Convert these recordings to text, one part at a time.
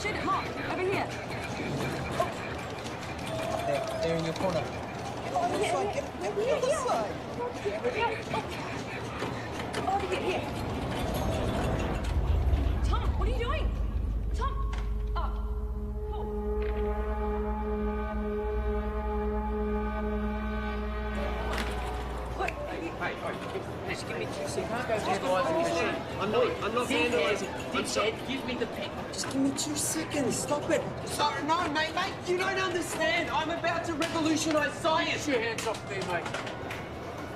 Shoot it, Mark. Over here. They're in your corner. Over here. Tom, what are you doing? Tom! Oh. What? Hey, just give me 2 seconds. I'm not vandalising. I'm sorry. Give me the pen. Just give me 2 seconds. Stop it. Sorry, no, mate. You don't understand. I'm about to revolutionise science. Get your hands off me, mate.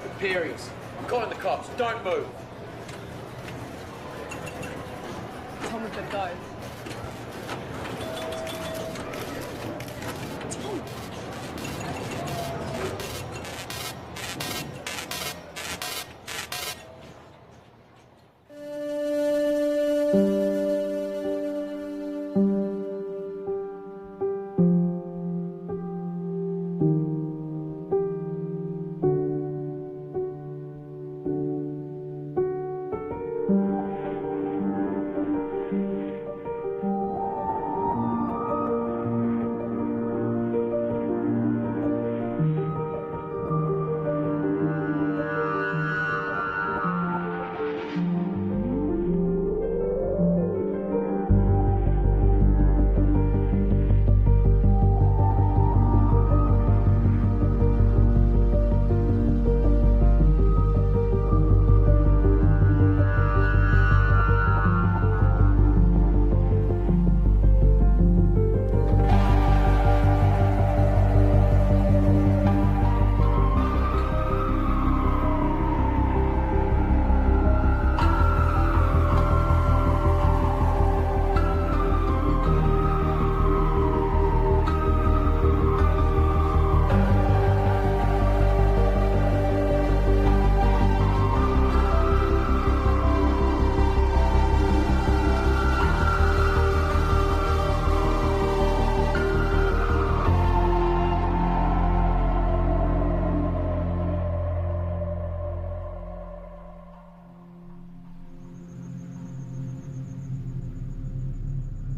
Imperials. I'm calling the cops. Don't move. Tom with the go.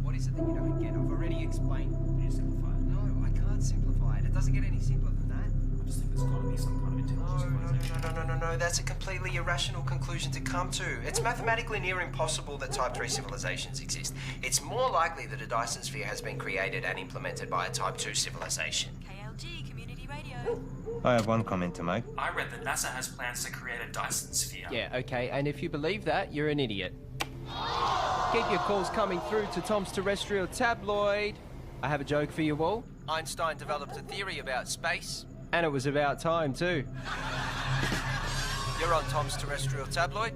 What is it that you don't get? I've already explained. You simplify it. No, I can't simplify it. It doesn't get any simpler than that. I just think there's got to be some kind of intelligent civilization. No. That's a completely irrational conclusion to come to. It's mathematically near impossible that Type 3 civilizations exist. It's more likely that a Dyson sphere has been created and implemented by a Type 2 civilization. KLG, Community Radio. I have one comment to make. I read that NASA has plans to create a Dyson sphere. Yeah, okay, and if you believe that, you're an idiot. Keep your calls coming through to Tom's Terrestrial Tabloid. I have a joke for you all. Einstein developed a theory about space. And it was about time, too. You're on Tom's Terrestrial Tabloid?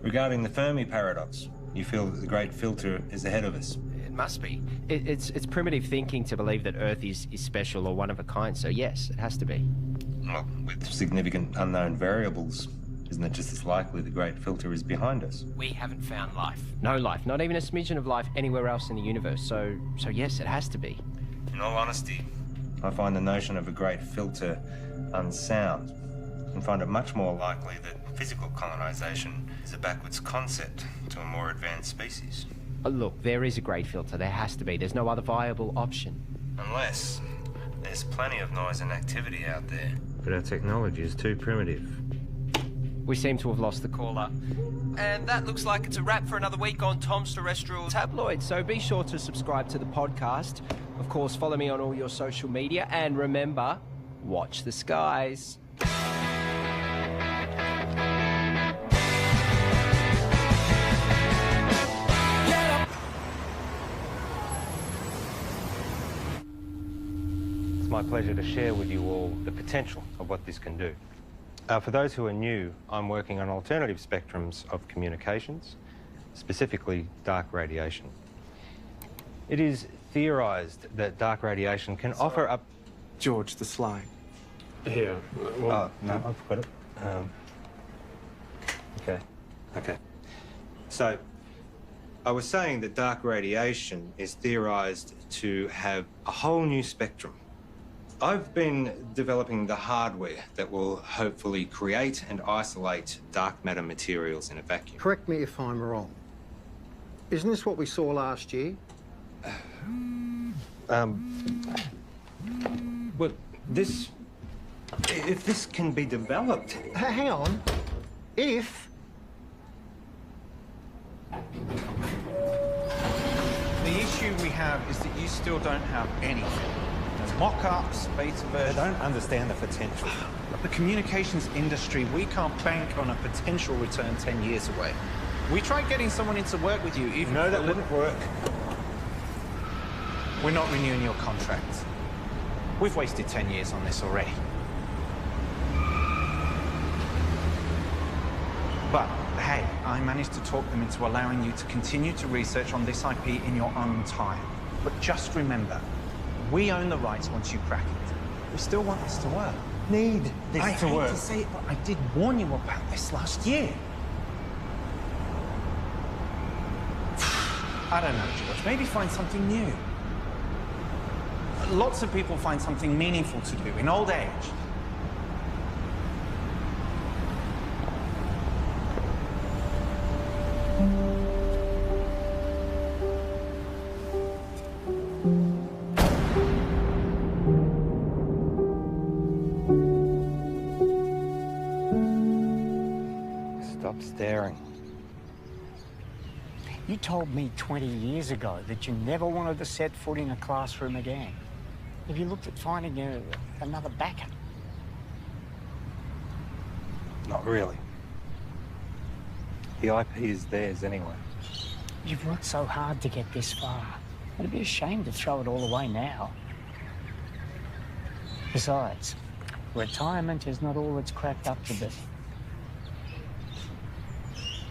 Regarding the Fermi paradox, you feel that the great filter is ahead of us. It must be. It's primitive thinking to believe that Earth is special or one of a kind, so yes, it has to be. Well, with significant unknown variables, isn't it just as likely the great filter is behind us? We haven't found life. No life, not even a smidgen of life anywhere else in the universe, so yes, it has to be. In all honesty, I find the notion of a great filter unsound and find it much more likely that physical colonization is a backwards concept to a more advanced species. Look, there is a great filter. There has to be. There's no other viable option. Unless there's plenty of noise and activity out there. But our technology is too primitive. We seem to have lost the caller. And that looks like it's a wrap for another week on Tom's Terrestrial Tabloid, so be sure to subscribe to the podcast. Of course, follow me on all your social media, and remember, watch the skies. It's my pleasure to share with you all the potential of what this can do. For those who are new, I'm working on alternative spectrums of communications, specifically dark radiation. It is theorised that dark radiation can offer up... George the Sly. Here. Oh, no, I've got it. Okay. So, I was saying that dark radiation is theorised to have a whole new spectrum. I've been developing the hardware that will hopefully create and isolate dark matter materials in a vacuum. Correct me if I'm wrong. Isn't this what we saw last year? Well, if this can be developed. Hang on. If... The issue we have is that you still don't have anything. There's mock-ups, beta versions. I don't understand the potential. The communications industry, we can't bank on a potential return 10 years away. We tried getting someone in to work with you, even... No, that wouldn't work. We're not renewing your contract. We've wasted 10 years on this already. But, hey, I managed to talk them into allowing you to continue to research on this IP in your own time. But just remember, we own the rights once you crack it. We still want this to work. Need this I to hate work. to say it, but I did warn you about this last year. I don't know, George. Maybe find something new. Lots of people find something meaningful to do in old age. Stop staring. You told me 20 years ago that you never wanted to set foot in a classroom again. Have you looked at finding another backer? Not really. The IP is theirs anyway. You've worked so hard to get this far. It'd be a shame to throw it all away now. Besides, retirement is not all it's cracked up to be.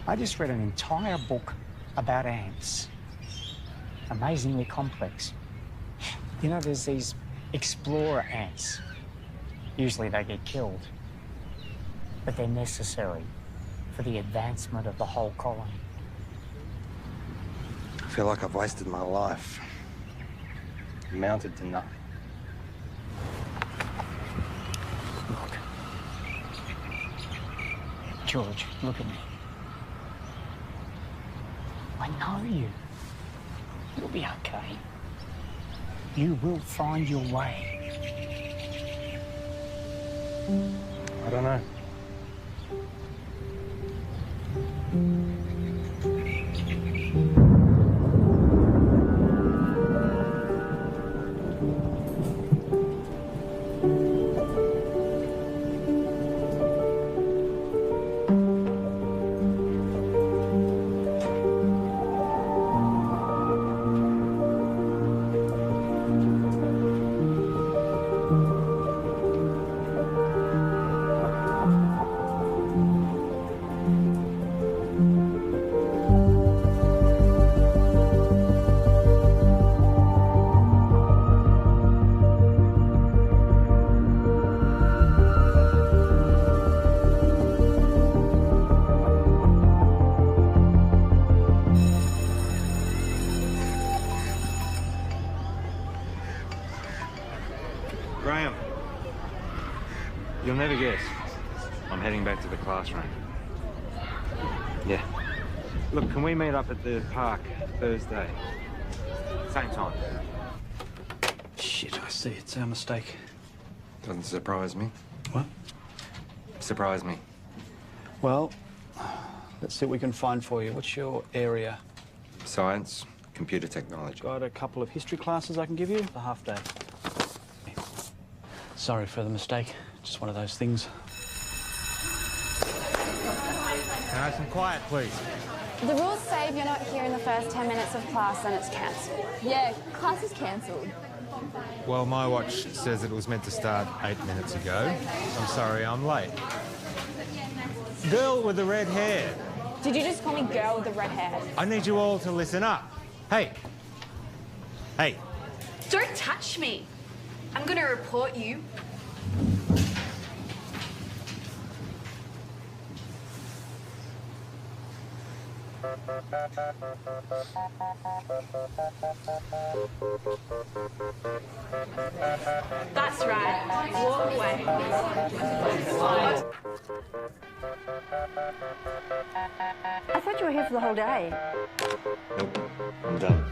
I just read an entire book about ants. Amazingly complex. You know, there's these explorer ants. Usually they get killed. But they're necessary for the advancement of the whole colony. I feel like I've wasted my life. Amounted to nothing. Look. George, look at me. I know you. You'll be okay. You will find your way. I don't know. Graham, you'll never guess. I'm heading back to the classroom. Yeah. Look, can we meet up at the park Thursday? Same time. Shit, I see. It's our mistake. Doesn't surprise me. What? Surprise me. Well, let's see what we can find for you. What's your area? Science, computer technology. Got a couple of history classes I can give you. A half day. Sorry for the mistake. Just one of those things. Nice and quiet, please. The rules say if you're not here in the first 10 minutes of class, then it's cancelled. Yeah, class is cancelled. Well, my watch says it was meant to start 8 minutes ago. I'm sorry, I'm late. Girl with the red hair. Did you just call me girl with the red hair? I need you all to listen up. Hey. Hey. Don't touch me. I'm gonna report you. That's right. Walk away. I thought you were here for the whole day. Nope, I'm done.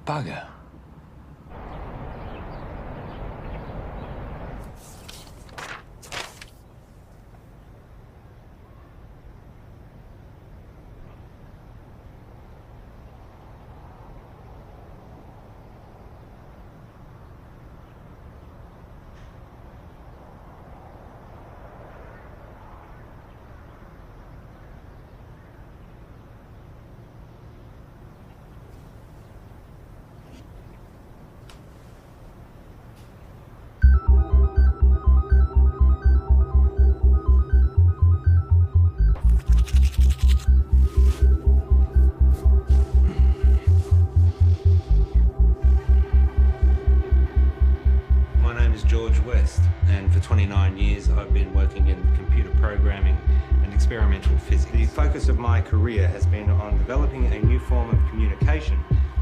Bugger. My name is George West, and for 29 years I've been working in computer programming and experimental physics. The focus of my career has been on developing a new form of communication,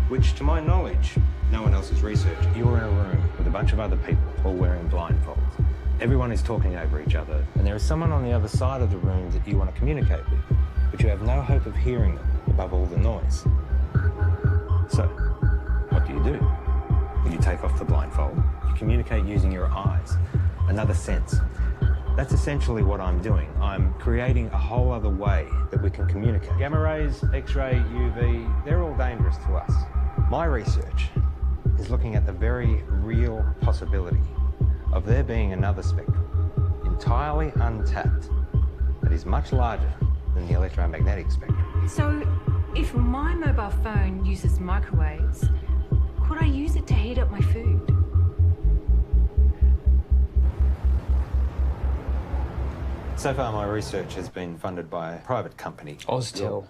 which, to my knowledge, no one else has researched. You're in a room with a bunch of other people all wearing blindfolds. Everyone is talking over each other, and there is someone on the other side of the room that you want to communicate with, but you have no hope of hearing them above all the noise. So, what do? You take off the blindfold, you communicate using your eyes, another sense. That's essentially what I'm doing. I'm creating a whole other way that we can communicate. Gamma rays, X-ray, UV, they're all dangerous to us. My research is looking at the very real possibility of there being another spectrum, entirely untapped, that is much larger than the electromagnetic spectrum. So, if my mobile phone uses microwaves, could I use it to heat up my food? So far, my research has been funded by a private company. Oztil.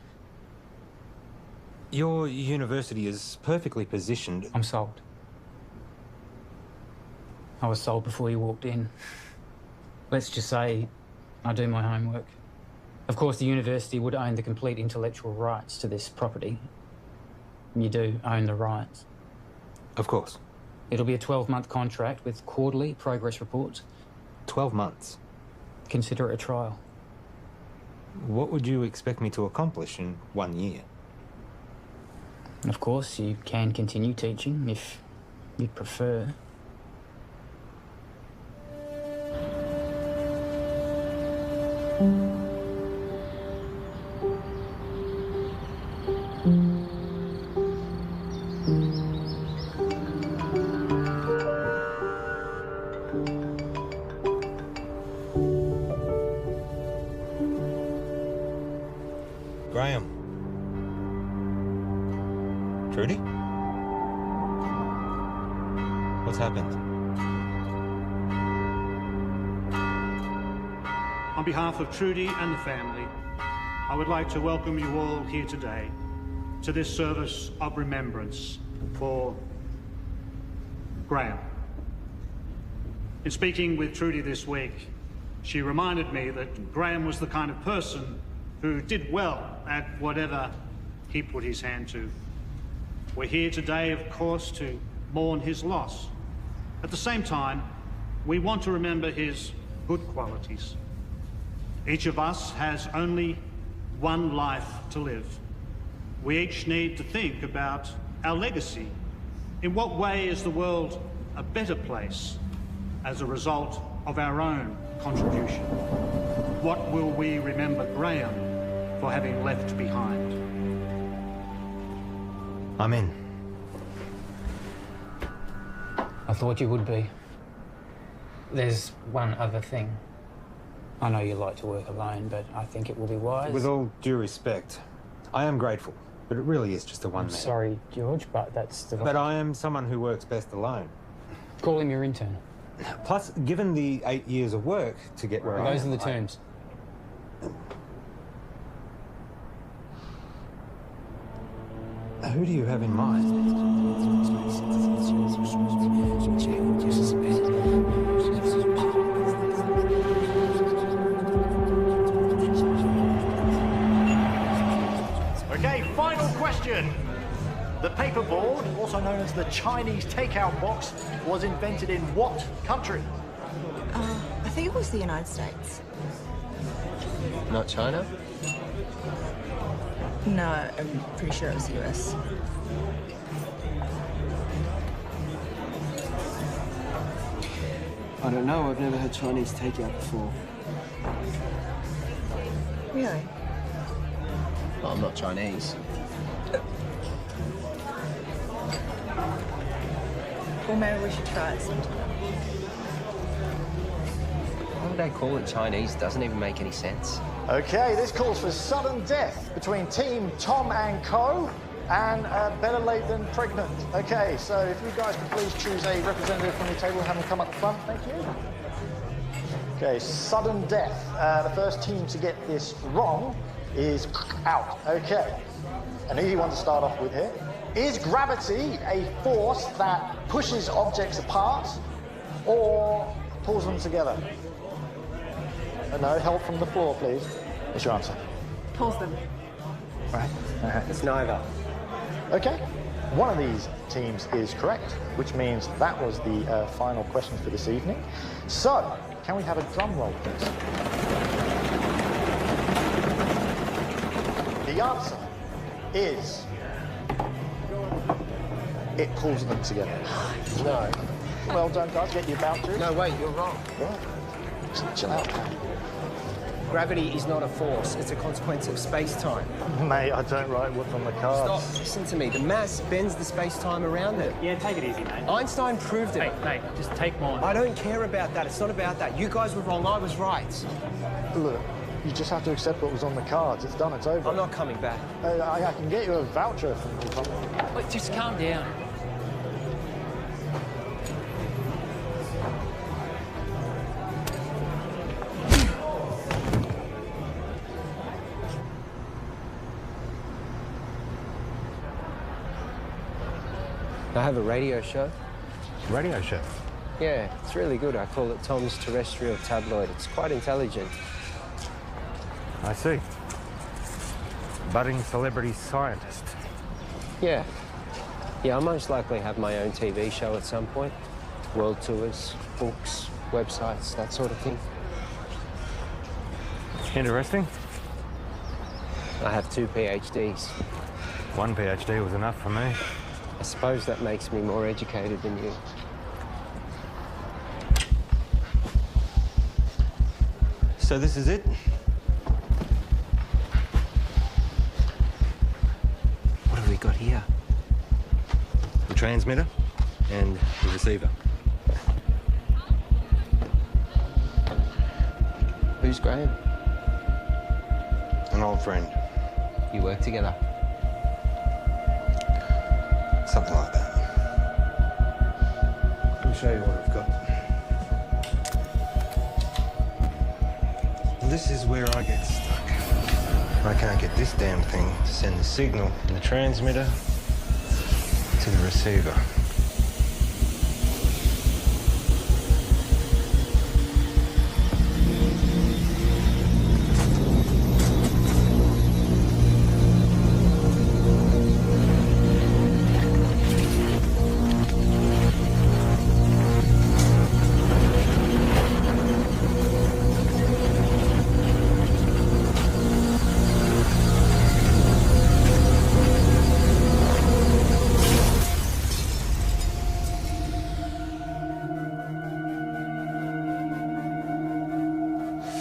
Your university is perfectly positioned. I'm sold. I was sold before you walked in. Let's just say I do my homework. Of course, the university would own the complete intellectual rights to this property. You do own the rights. Of course. It'll be a 12-month contract with quarterly progress reports. 12 months? Consider it a trial. What would you expect me to accomplish in 1 year? Of course, you can continue teaching if you'd prefer. Graham. Trudy? What's happened? On behalf of Trudy and the family, I would like to welcome you all here today to this service of remembrance for Graham. In speaking with Trudy this week, she reminded me that Graham was the kind of person who did well at whatever he put his hand to. We're here today, of course, to mourn his loss. At the same time, we want to remember his good qualities. Each of us has only one life to live. We each need to think about our legacy In what way is the world a better place as a result of our own contribution? What will we remember Graham for having left behind? I'm in. I thought you would be. There's one other thing. I know you like to work alone, but I think it will be wise. With all due respect, I am grateful, but it really is just a one-man. Sorry, George, but that's the... But I am someone who works best alone. Call him your intern. Plus, given the 8 years of work to get where I am... Those are the terms. Who do you have in mind? Okay, final question. The paperboard, also known as the Chinese takeout box, was invented in what country? I think it was the United States. Not China? No, I'm pretty sure it was the US. I don't know. I've never had Chinese takeout before. Really? Well, I'm not Chinese. Well, maybe we should try it sometime. Why would they call it Chinese? Doesn't even make any sense. Okay, this calls for sudden death between Team Tom and Co. and better late than pregnant. Okay, so if you guys could please choose a representative from your table and have them come up the front, thank you. Okay, sudden death. The first team to get this wrong is out. Okay, an easy one to start off with here. Is gravity a force that pushes objects apart or pulls them together? No, help from the floor, please. What's your answer? Pulls them. Right. It's neither. Okay. One of these teams is correct, which means that was the final question for this evening. So, can we have a drum roll, please? The answer is... it pulls them together. No. Well done, guys. Get your vouchers. No, wait, you're wrong. What? Chill out, man. Gravity is not a force, it's a consequence of space-time. Mate, I don't write what's on the cards. Stop, listen to me. The mass bends the space-time around it. Yeah, take it easy, mate. Einstein proved it. Mate, just take mine. I don't care about that. It's not about that. You guys were wrong, I was right. Look, you just have to accept what was on the cards. It's done, it's over. I'm not coming back. I can get you a voucher from... Wait, just calm down. I have a radio show. Radio show? Yeah, it's really good. I call it Tom's Terrestrial Tabloid. It's quite intelligent. I see. Budding celebrity scientist. Yeah. Yeah, I'll most likely have my own TV show at some point. World tours, books, websites, that sort of thing. Interesting. I have 2 PhDs. One PhD was enough for me. I suppose that makes me more educated than you. So this is it? What have we got here? The transmitter and the receiver. Who's Graham? An old friend. You work together? Something like that. Let me show you what I've got. This is where I get stuck. I can't get this damn thing to send the signal from the transmitter to the receiver.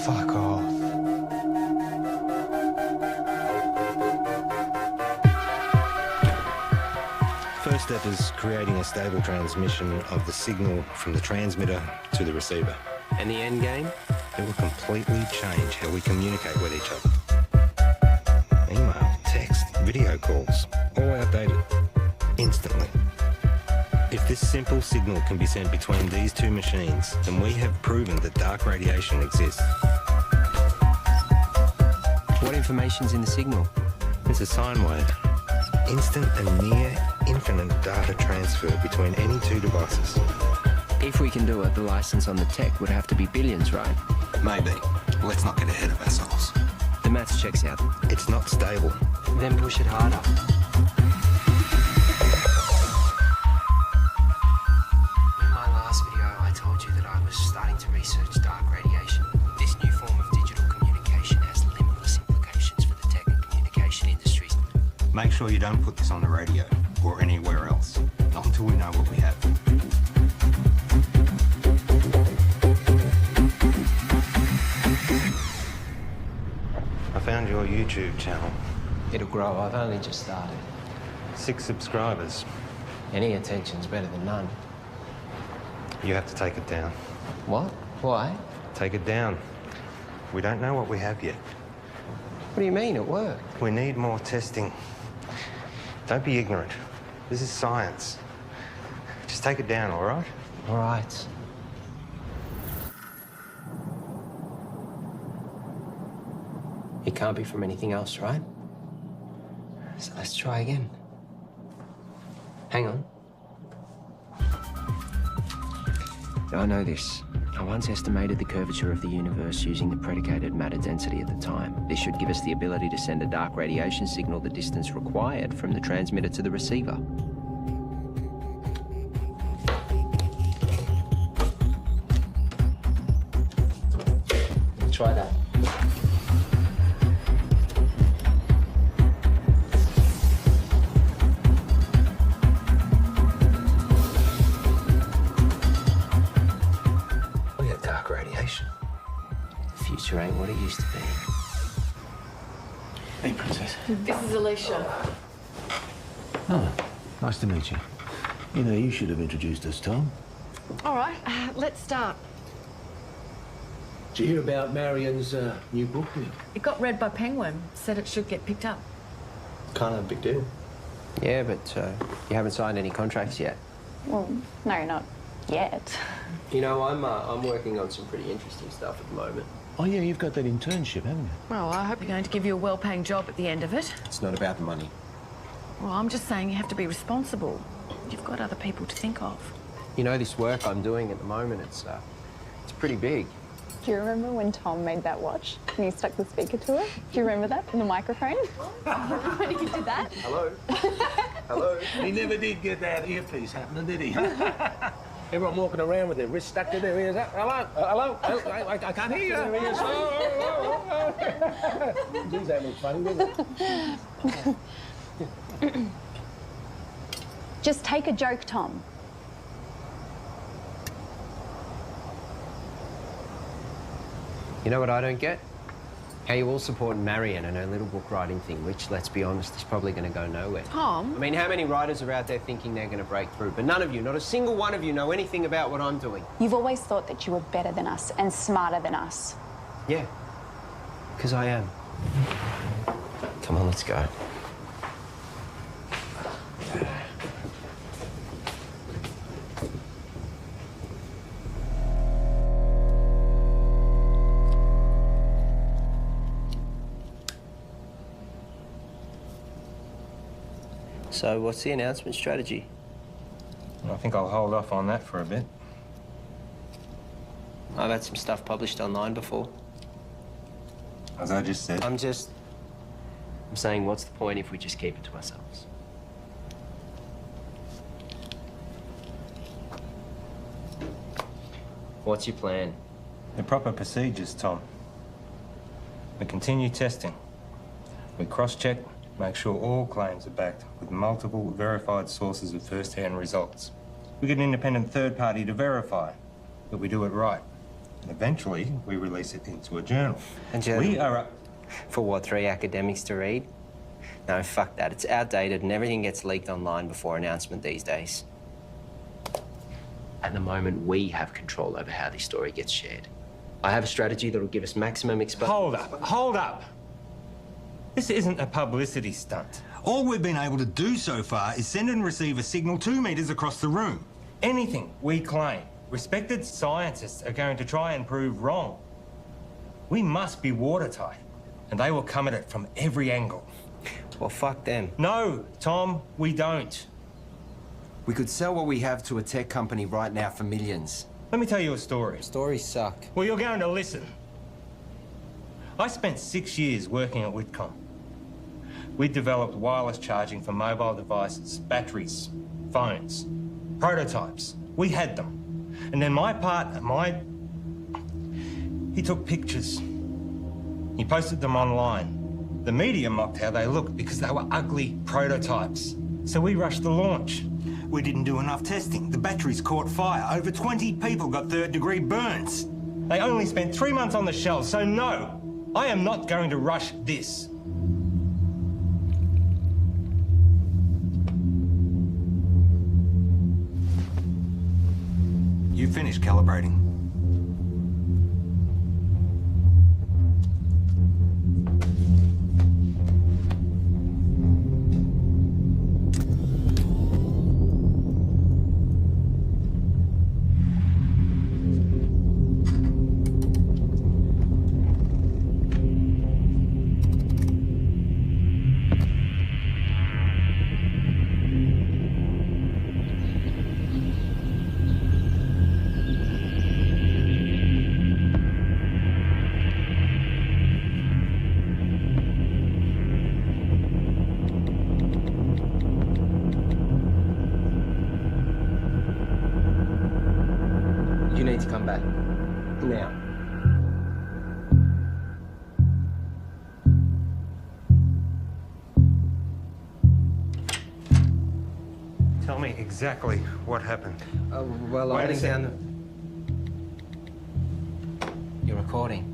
Fuck off. First step is creating a stable transmission of the signal from the transmitter to the receiver. And the end game? It will completely change how we communicate with each other. Email, text, video calls, all outdated, instantly. If this simple signal can be sent between these two machines, then we have proven that dark radiation exists. What information's in the signal? It's a sine wave. Instant and near infinite data transfer between any two devices. If we can do it, the license on the tech would have to be billions, right? Maybe. Let's not get ahead of ourselves. The maths checks out. It's not stable. Then push it harder. In my last video, I told you that I was starting to research dark radiation. This new form of digital communication has limitless implications for the tech and communication industries. Make sure you don't put this on the radio or anywhere else. Not until we know what we have. I found your YouTube channel. It'll grow. I've only just started. 6 subscribers. Any attention's better than none. You have to take it down. What? Why? Take it down. We don't know what we have yet. What do you mean at work? We need more testing. Don't be ignorant. This is science. Just take it down, all right? All right. It can't be from anything else, right? So let's try again. Hang on. I know this. I once estimated the curvature of the universe using the predicated matter density at the time. This should give us the ability to send a dark radiation signal the distance required from the transmitter to the receiver. Try that. We have dark radiation. The future ain't what it used to be. Hey, Princess. This is Alicia. Oh, nice to meet you. You know, you should have introduced us, Tom. All right, let's start. Did you hear about Marion's new book? It got read by Penguin. Said it should get picked up. Kind of a big deal. Yeah, but you haven't signed any contracts yet. Well, no, not yet. You know, I'm working on some pretty interesting stuff at the moment. Oh, yeah, you've got that internship, haven't you? Well, I hope you're going to give you a well-paying job at the end of it. It's not about the money. Well, I'm just saying you have to be responsible. You've got other people to think of. You know, this work I'm doing at the moment, it's pretty big. Do you remember when Tom made that watch and you stuck the speaker to it? Do you remember that? In the microphone? When you did that? Hello? Hello? He never did get that earpiece happening, did he? Everyone walking around with their wrists stuck to their ears. Hello? Hello? I can't hear you. Geez, that looks funny, doesn't it? Just take a joke, Tom. You know what I don't get? How you all support Marion and her little book writing thing, which, let's be honest, is probably going to go nowhere. Tom? I mean, how many writers are out there thinking they're going to break through? But none of you, not a single one of you, know anything about what I'm doing. You've always thought that you were better than us and smarter than us. Yeah, because I am. Come on, let's go. So, what's the announcement strategy? I think I'll hold off on that for a bit. I've had some stuff published online before. As I just said. I'm saying, what's the point if we just keep it to ourselves? What's your plan? The proper procedures, Tom. We continue testing. We cross-check, make sure all claims are backed with multiple verified sources of first-hand results. We get an independent third party to verify that we do it right. Eventually, we release it into a journal. A journal? We are a... For what, 3 academics to read? No, fuck that. It's outdated and everything gets leaked online before announcement these days. At the moment, we have control over how this story gets shared. I have a strategy that'll give us maximum exposure. Hold up. This isn't a publicity stunt. All we've been able to do so far is send and receive a signal 2 meters across the room. Anything we claim, respected scientists are going to try and prove wrong. We must be watertight, and they will come at it from every angle. Well, fuck them. No, Tom, we don't. We could sell what we have to a tech company right now for millions. Let me tell you a story. Stories suck. Well, you're going to listen. I spent 6 years working at Whitcomb. We developed wireless charging for mobile devices, batteries, phones, prototypes. We had them. And then my partner, he took pictures. He posted them online. The media mocked how they looked because they were ugly prototypes. So we rushed the launch. We didn't do enough testing. The batteries caught fire. Over 20 people got third-degree burns. They only spent 3 months on the shelves, so no, I am not going to rush this. You finished calibrating. You need to come back. Now. Tell me exactly what happened. Well, Wait I a think second. down the... You're recording.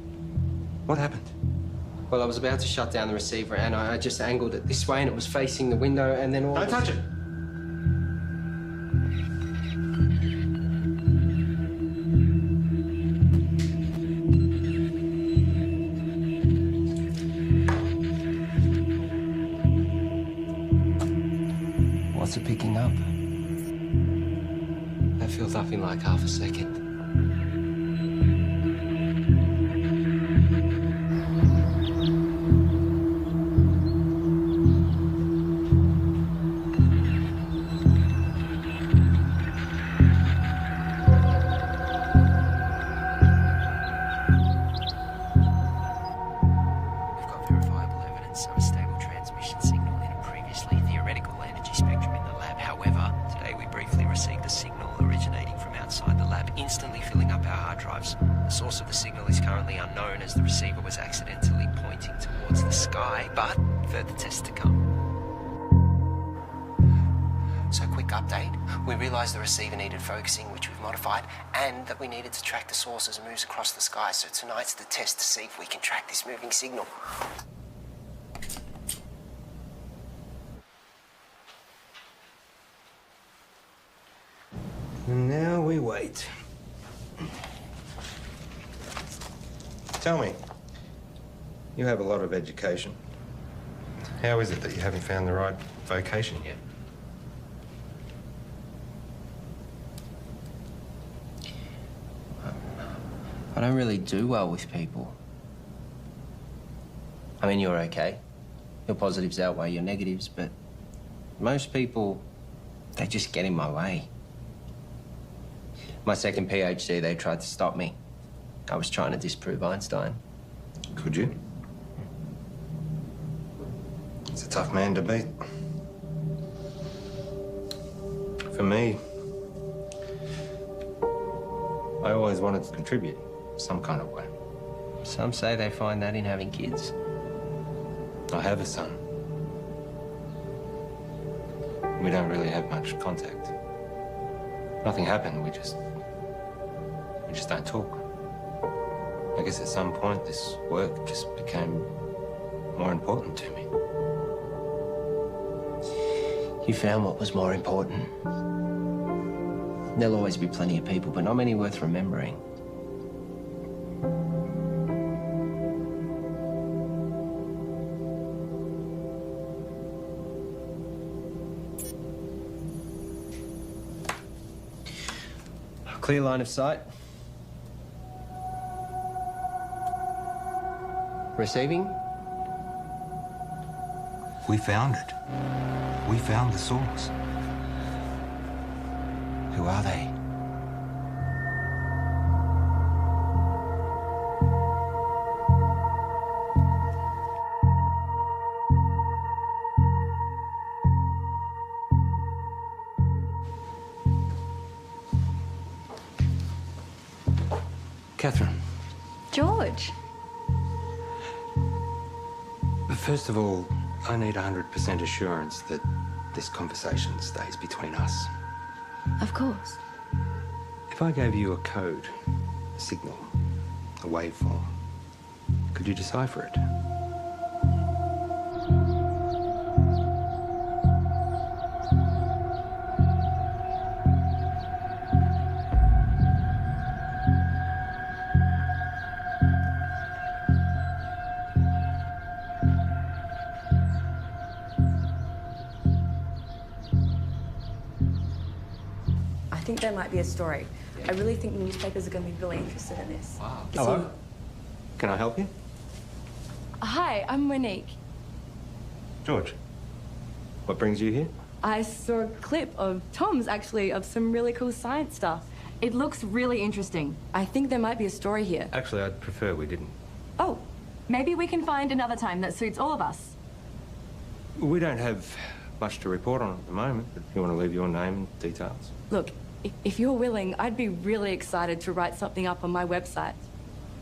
What happened? Well, I was about to shut down the receiver and I just angled it this way and it was facing the window and then all... Don't touch it! What's it picking up? That filled up in like half a second. We've got verifiable evidence of a stable transmission signal in a previously theoretical energy spectrum in the lab. However, today we briefly received a signal originating from outside the lab, instantly filling up our hard drives. The source of the signal is currently unknown as the receiver was accidentally pointing towards the sky, but further tests to come. So, quick update. We realised the receiver needed focusing, which we've modified, and that we needed to track the source as it moves across the sky. So tonight's the test to see if we can track this moving signal. And now we wait. Tell me, you have a lot of education. How is it that you haven't found the right vocation yet? I don't really do well with people. I mean, you're okay. Your positives outweigh your negatives, but most people, they just get in my way. My second PhD, they tried to stop me. I was trying to disprove Einstein. Could you? It's a tough man to beat. For me, I always wanted to contribute some kind of way. Some say they find that in having kids. I have a son. We don't really have much contact. Nothing happened, we just don't talk. I guess at some point this work just became more important to me. You found what was more important. There'll always be plenty of people, but not many worth remembering. Clear line of sight. Receiving? We found it. We found the source. Who are they? Catherine, George. first of all, I need 100% assurance that this conversation stays between us. Of course. If I gave you a code, a signal, a waveform, could you decipher it? I think there might be a story. I really think the newspapers are going to be really interested in this. Wow. It's Hello. in- Can I help you? Hi, I'm Monique. George, what brings you here? I saw a clip of Tom's, actually, of some really cool science stuff. It looks really interesting. I think there might be a story here. Actually, I'd prefer we didn't. Oh, maybe we can find another time that suits all of us. We don't have much to report on at the moment, but if you want to leave your name and details. Look, if you're willing, I'd be really excited to write something up on my website.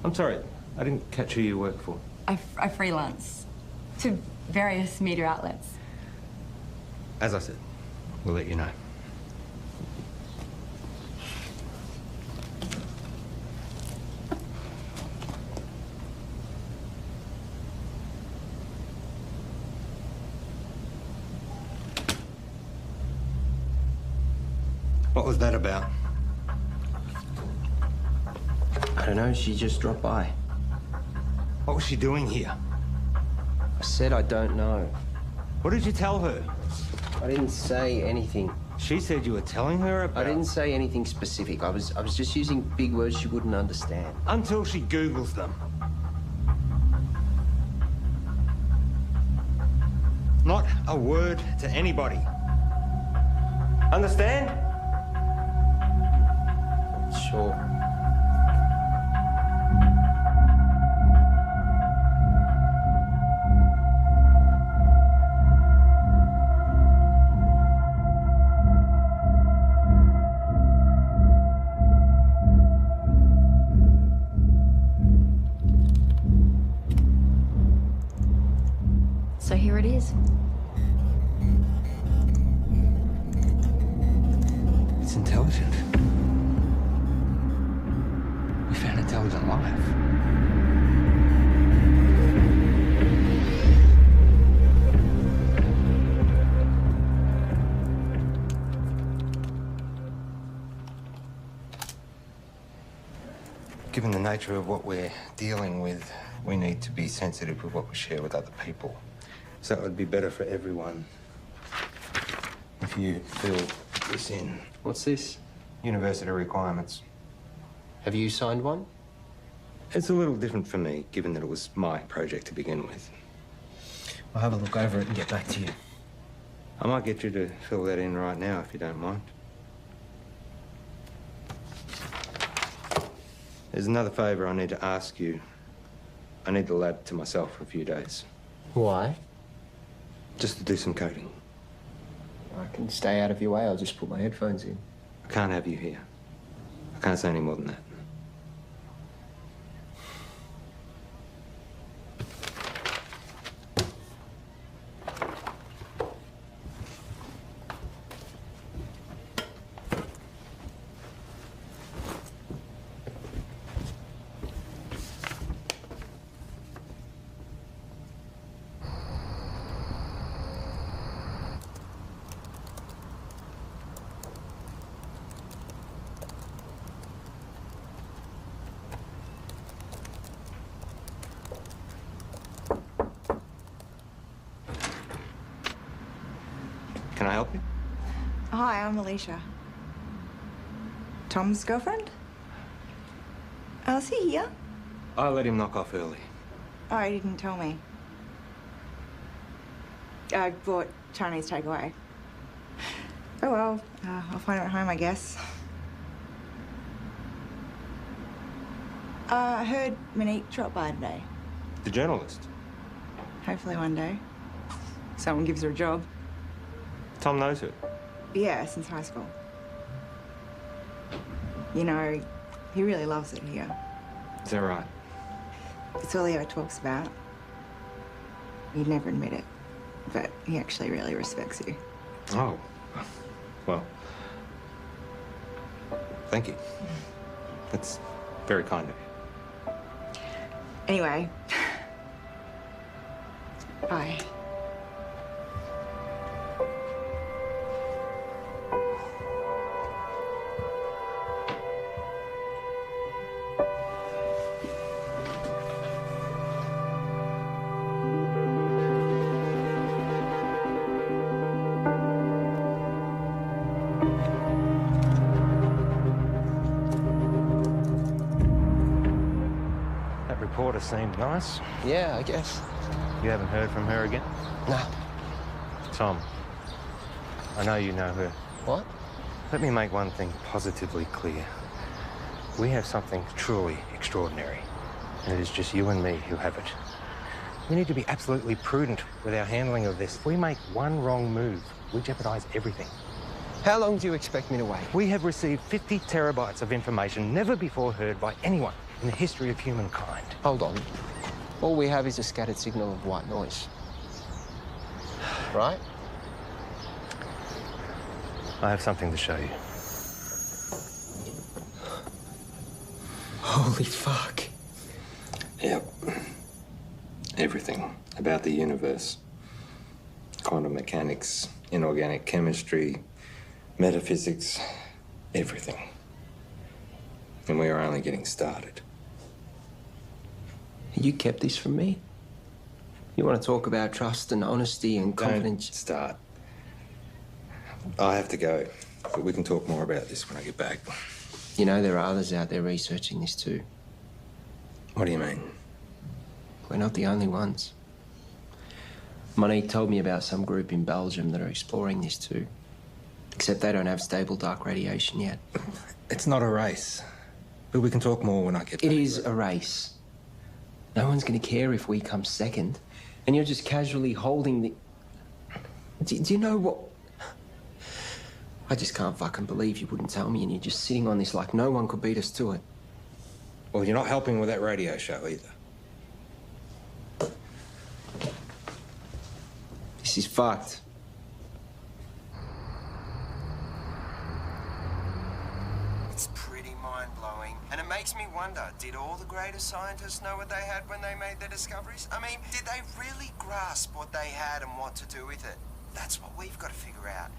I'm sorry, I didn't catch who you work for. I freelance to various media outlets. As I said, we'll let you know. What was that about? I don't know, she just dropped by. What was she doing here? I said I don't know. What did you tell her? I didn't say anything. She said you were telling her about... I didn't say anything specific. I was just using big words she wouldn't understand. Until she Googles them. Not a word to anybody. Understand? Sure. So here it is. It's intelligent. We found intelligent life. Given the nature of what we're dealing with, we need to be sensitive with what we share with other people. So it would be better for everyone if you fill this in. What's this? University requirements. Have you signed one? It's a little different for me, given that it was my project to begin with. I'll have a look over it and get back to you. I might get you to fill that in right now, if you don't mind. There's another favour I need to ask you. I need the lab to myself for a few days. Why? Just to do some coding. I can stay out of your way. I'll just put my headphones in. I can't have you here. I can't say any more than that. I help you? Hi, I'm Alicia. Tom's girlfriend? Oh, is he here? I let him knock off early. Oh, he didn't tell me. I bought Chinese takeaway. Oh well, I'll find him at home, I guess. I heard Monique dropped by today. The journalist. Hopefully one day. Someone gives her a job. Tom knows her. Yeah, since high school. You know, he really loves it here. Is that right? It's all he ever talks about. He'd never admit it, but he actually really respects you. Oh. Well. Thank you. That's very kind of you. Anyway. Bye. That reporter seemed nice. Yeah, I guess. You haven't heard from her again? No. Tom, I know you know her. What? Let me make one thing positively clear. We have something truly extraordinary, and it is just you and me who have it. We need to be absolutely prudent with our handling of this. If we make one wrong move, we jeopardize everything. How long do you expect me to wait? We have received 50 terabytes of information never before heard by anyone in the history of humankind. Hold on. All we have is a scattered signal of white noise. Right? I have something to show you. Holy fuck. Yep. Everything about the universe. Quantum mechanics, inorganic chemistry, metaphysics, everything. And we are only getting started. You kept this from me? You want to talk about trust and honesty and confidence? Don't start. I have to go, but we can talk more about this when I get back. You know, there are others out there researching this too. What do you mean? We're not the only ones. Monique told me about some group in Belgium that are exploring this too. Except they don't have stable dark radiation yet. It's not a race. But we can talk more when I get back. It is a race. No one's going to care if we come second. And you're just casually holding the... Do you know what... I just can't fucking believe you wouldn't tell me and you're just sitting on this like no one could beat us to it. Well, you're not helping with that radio show either. This is fucked. It's pretty mind-blowing. And it makes me wonder, did all the greatest scientists know what they had when they made their discoveries? I mean, did they really grasp what they had and what to do with it? That's what we've got to figure out.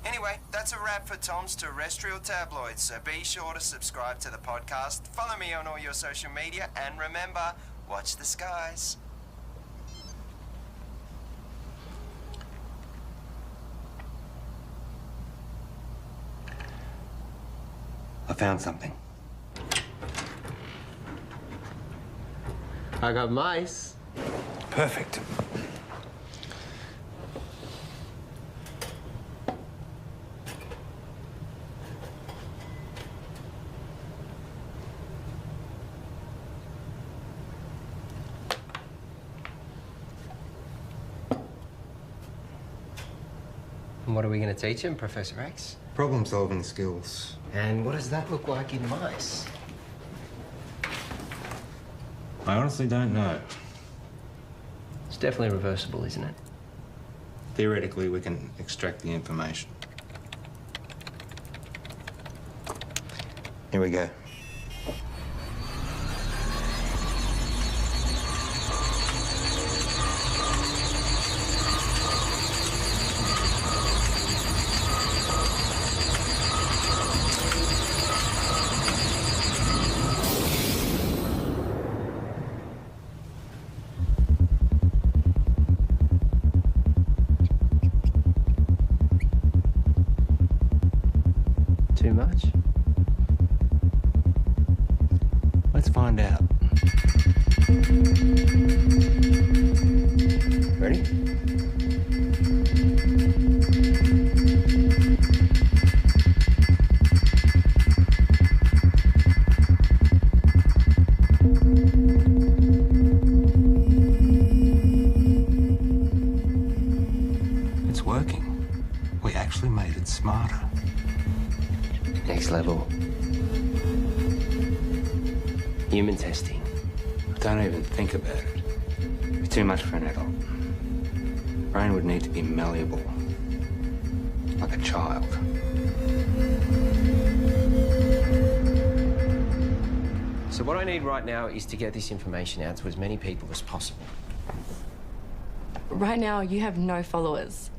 Anyway, that's a wrap for Tom's Terrestrial Tabloids, so be sure to subscribe to the podcast, follow me on all your social media, and remember, watch the skies. I found something. I got mice. Perfect. And what are we going to teach him, Professor X? Problem-solving skills. And what does that look like in mice? I honestly don't know. It's definitely reversible, isn't it? Theoretically, we can extract the information. Here we go. Too much? Let's find out. Ready? It's working. We actually made it smarter. Next level. Human testing. Don't even think about it. It's too much for an adult. Brain would need to be malleable. Like a child. So what I need right now is to get this information out to as many people as possible. Right now, you have no followers.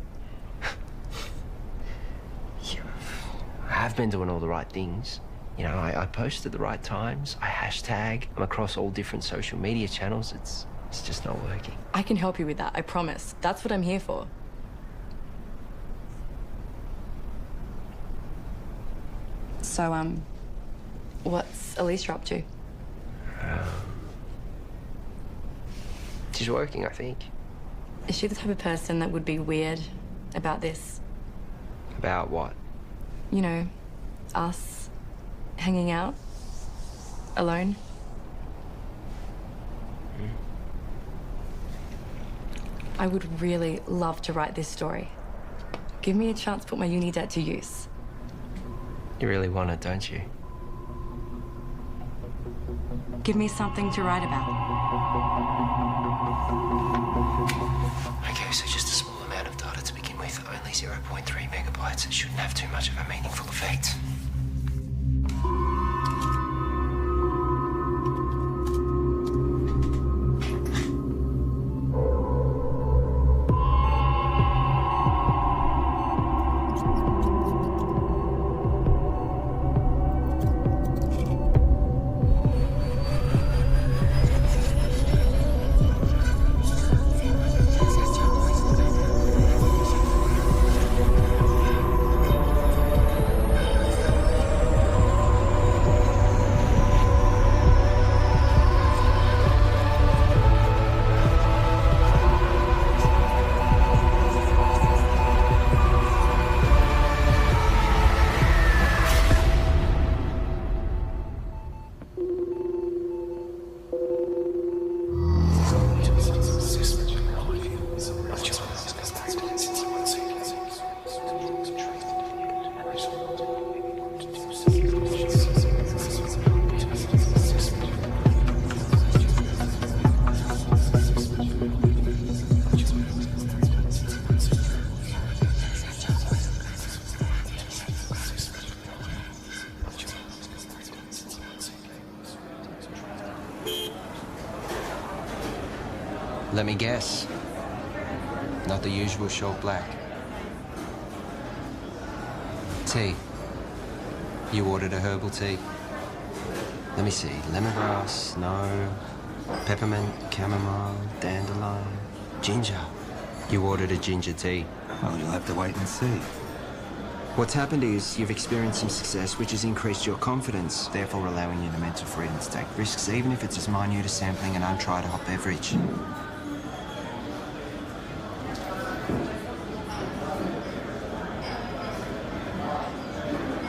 I have been doing all the right things. You know, I post at the right times, I hashtag, I'm across all different social media channels. It's just not working. I can help you with that, I promise. That's what I'm here for. So, what's Alicia up to? She's working, I think. Is she the type of person that would be weird about this? About what? You know, us hanging out alone? I would really love to write this story. Give me a chance to put my uni debt to use. You really want it, don't you? Give me something to write about. Okay, so just a small amount of data to begin with, only 0.3 megabytes. It shouldn't have too much of a meaningful effect. Let me guess. Not the usual short black. Tea. You ordered a herbal tea. Let me see. Lemongrass, no. Peppermint, chamomile, dandelion, ginger. You ordered a ginger tea. Well, you'll have to wait and see. What's happened is you've experienced some success, which has increased your confidence, therefore allowing you the mental freedom to take risks, even if it's as minute as sampling an untried hot beverage.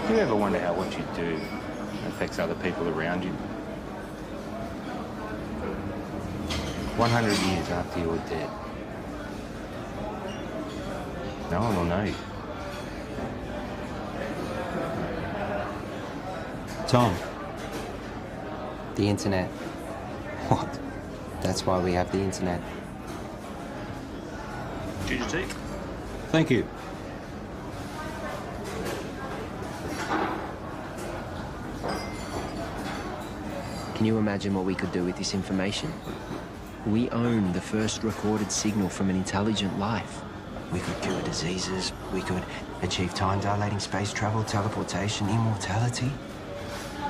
Do you ever wonder how what you do affects other people around you? 100 years after you're dead, no one will know you. Tom. The internet. What? That's why we have the internet. Ginger tea? Thank you. Can you imagine what we could do with this information? We own the first recorded signal from an intelligent life. We could cure diseases, we could achieve time-dilating space travel, teleportation, immortality.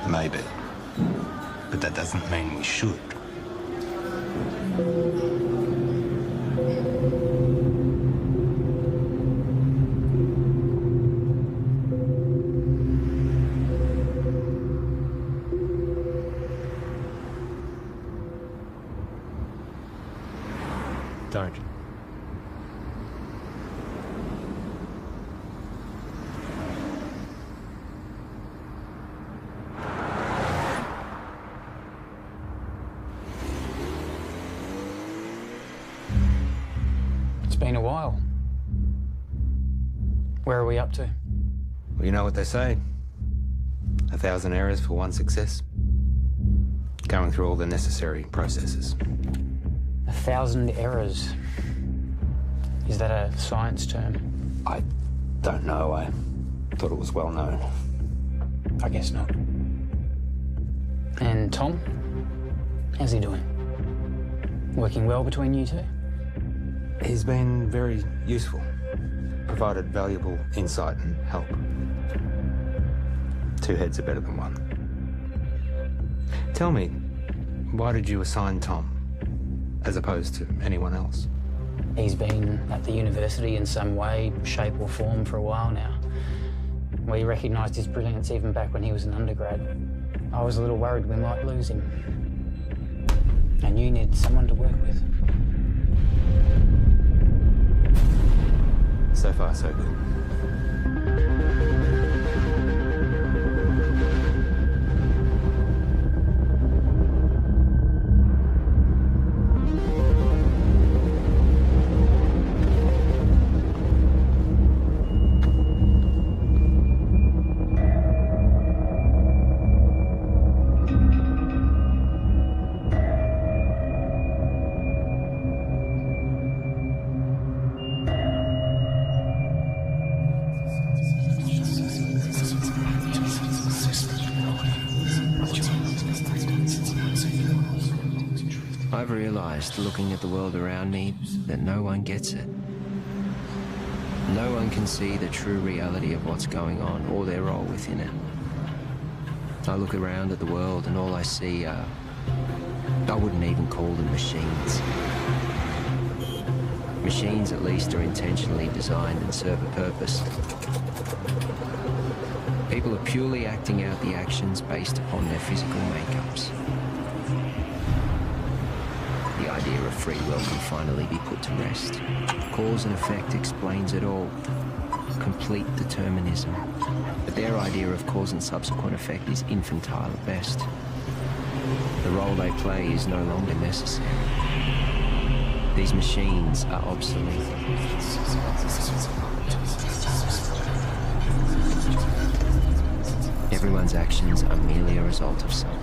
Maybe. But that doesn't mean we should. Don't. It's been a while. Where are we up to? Well, you know what they say. 1,000 errors for one success. Going through all the necessary processes. 1,000 errors. Is that a science term? I don't know. I thought it was well known. I guess not. And Tom? How's he doing? Working well between you two? He's been very useful. Provided valuable insight and help. Two heads are better than one. Tell me, why did you assign Tom, as opposed to anyone else? He's been at the university in some way, shape or form for a while now. We recognised his brilliance even back when he was an undergrad. I was a little worried we might lose him. And you need someone to work with. So far, so good. I've realised, looking at the world around me, that no one gets it. No one can see the true reality of what's going on or their role within it. I look around at the world and all I see are... I wouldn't even call them machines. Machines, at least, are intentionally designed and serve a purpose. People are purely acting out the actions based upon their physical makeups. The idea of free will can finally be put to rest. Cause and effect explains it all. Complete determinism. But their idea of cause and subsequent effect is infantile at best. The role they play is no longer necessary. These machines are obsolete. Everyone's actions are merely a result of something.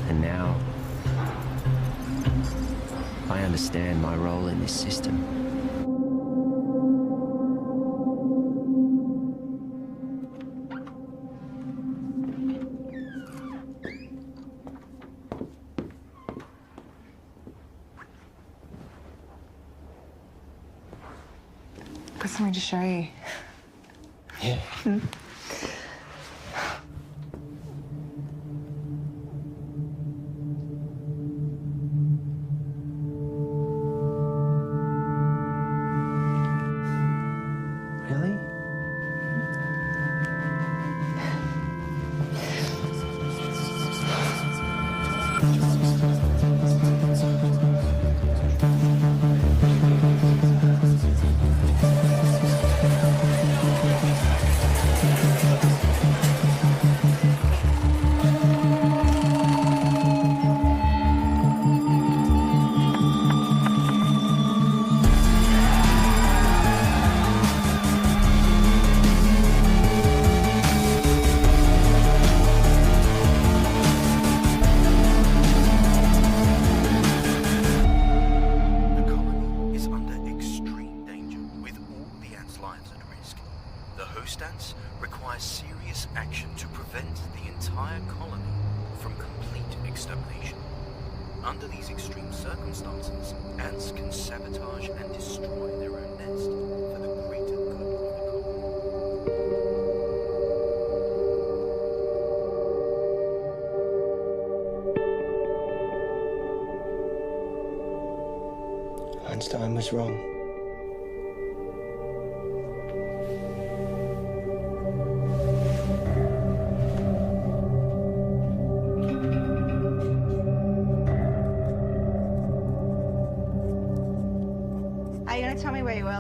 And now, I understand my role in this system. Got something to show you. Yeah. Really? Einstein was wrong.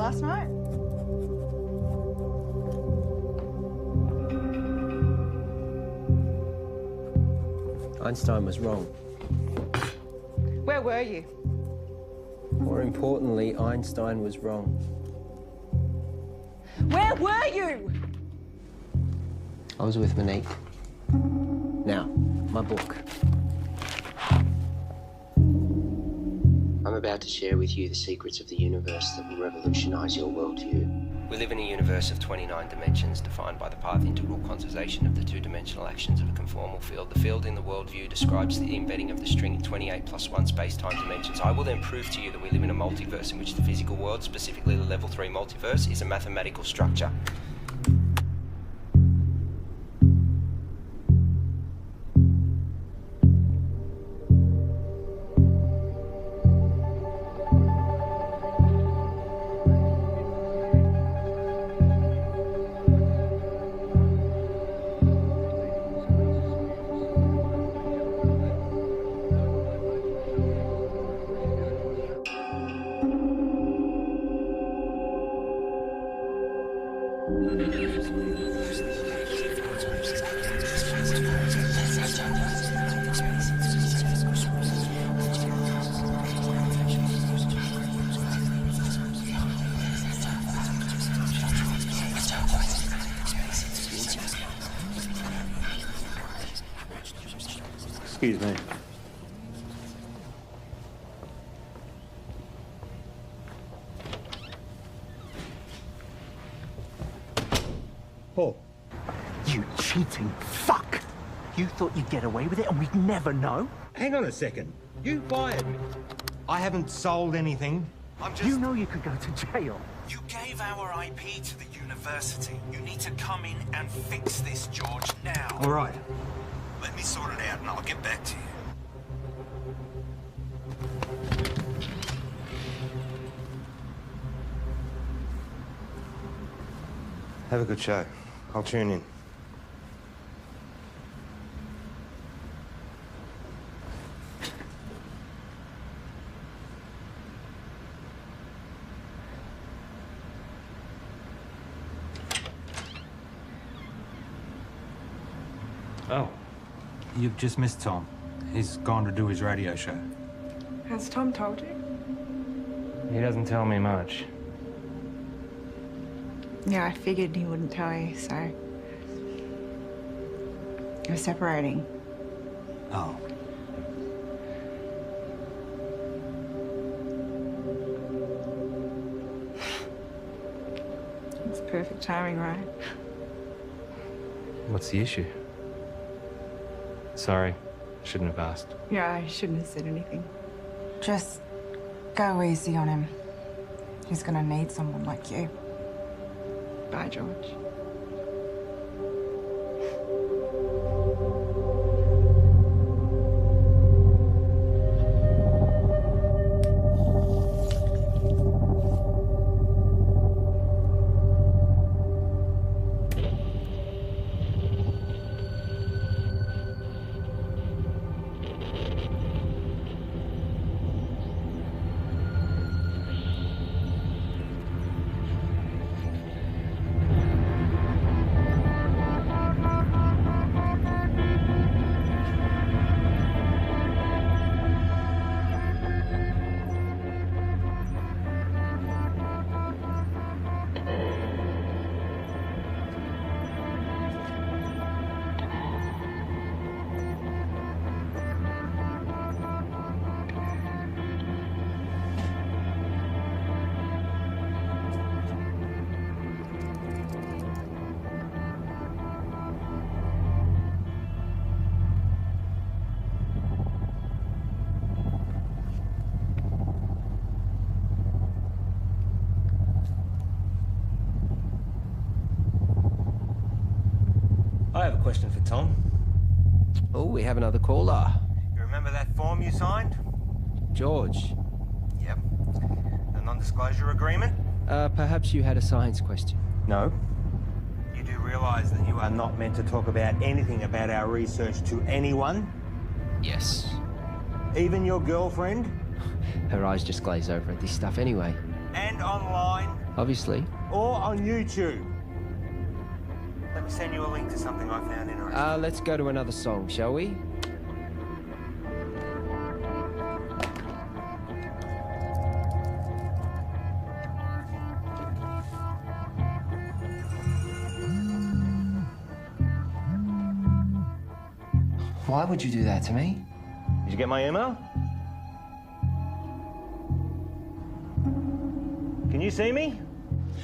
last night? Einstein was wrong. Where were you? More importantly, Einstein was wrong. Where were you? I was with Monique. Now, my book. I'm about to share with you the secrets of the universe that will revolutionize your worldview. We live in a universe of 29 dimensions defined by the path integral quantization of the two-dimensional actions of a conformal field. The field in the worldview describes the embedding of the string of 28 plus 1 space-time dimensions. I will then prove to you that we live in a multiverse in which the physical world, specifically the level 3 multiverse, is a mathematical structure. Excuse me. Paul. You cheating fuck! You thought you'd get away with it and we'd never know? Hang on a second. You fired me. I haven't sold anything. You know you could go to jail. You gave our IP to the university. You need to come in and fix this, George, now. All right. Let me sort it out and I'll get back to you. Have a good show. I'll tune in. Oh. You've just missed Tom. He's gone to do his radio show. Has Tom told you? He doesn't tell me much. Yeah, I figured he wouldn't tell you, so... We're separating. Oh. It's perfect timing, right? What's the issue? Sorry. Shouldn't have asked. Yeah, I shouldn't have said anything. Just go easy on him. He's gonna need someone like you. Bye, George. I have a question for Tom. Oh, we have another caller. You remember that form you signed? George. Yep. The non-disclosure agreement? Perhaps you had a science question. No. You do realise that you are not meant to talk about anything about our research to anyone? Yes. Even your girlfriend? Her eyes just glaze over at this stuff anyway. And online? obviously. Or on YouTube. Let me send you a link to something I found interesting. Let's go to another song, shall we? Why would you do that to me? Did you get my email? Can you see me?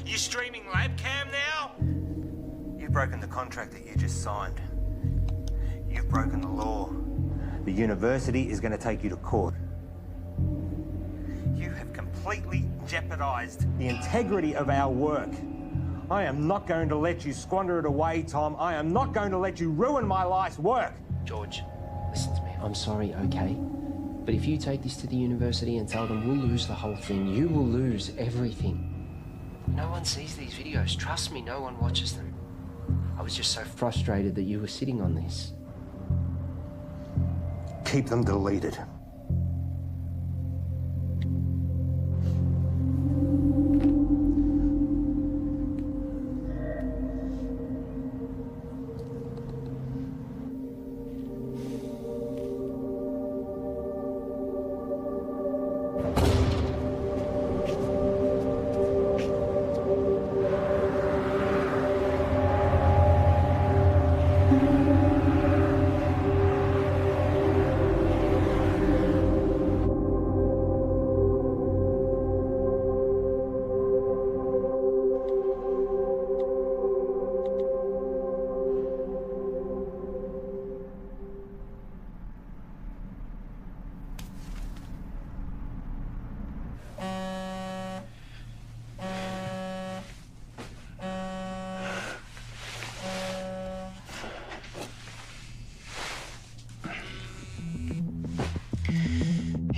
You streaming labcam now? You've broken the contract that you just signed. You've broken the law. The university is going to take you to court. You have completely jeopardized the integrity of our work. I am not going to let you squander it away, Tom. I am not going to let you ruin my life's work. George, listen to me. I'm sorry, okay? But if you take this to the university and tell them we'll lose the whole thing, you will lose everything. No one sees these videos. Trust me, no one watches them. I was just so frustrated that you were sitting on this. Keep them deleted.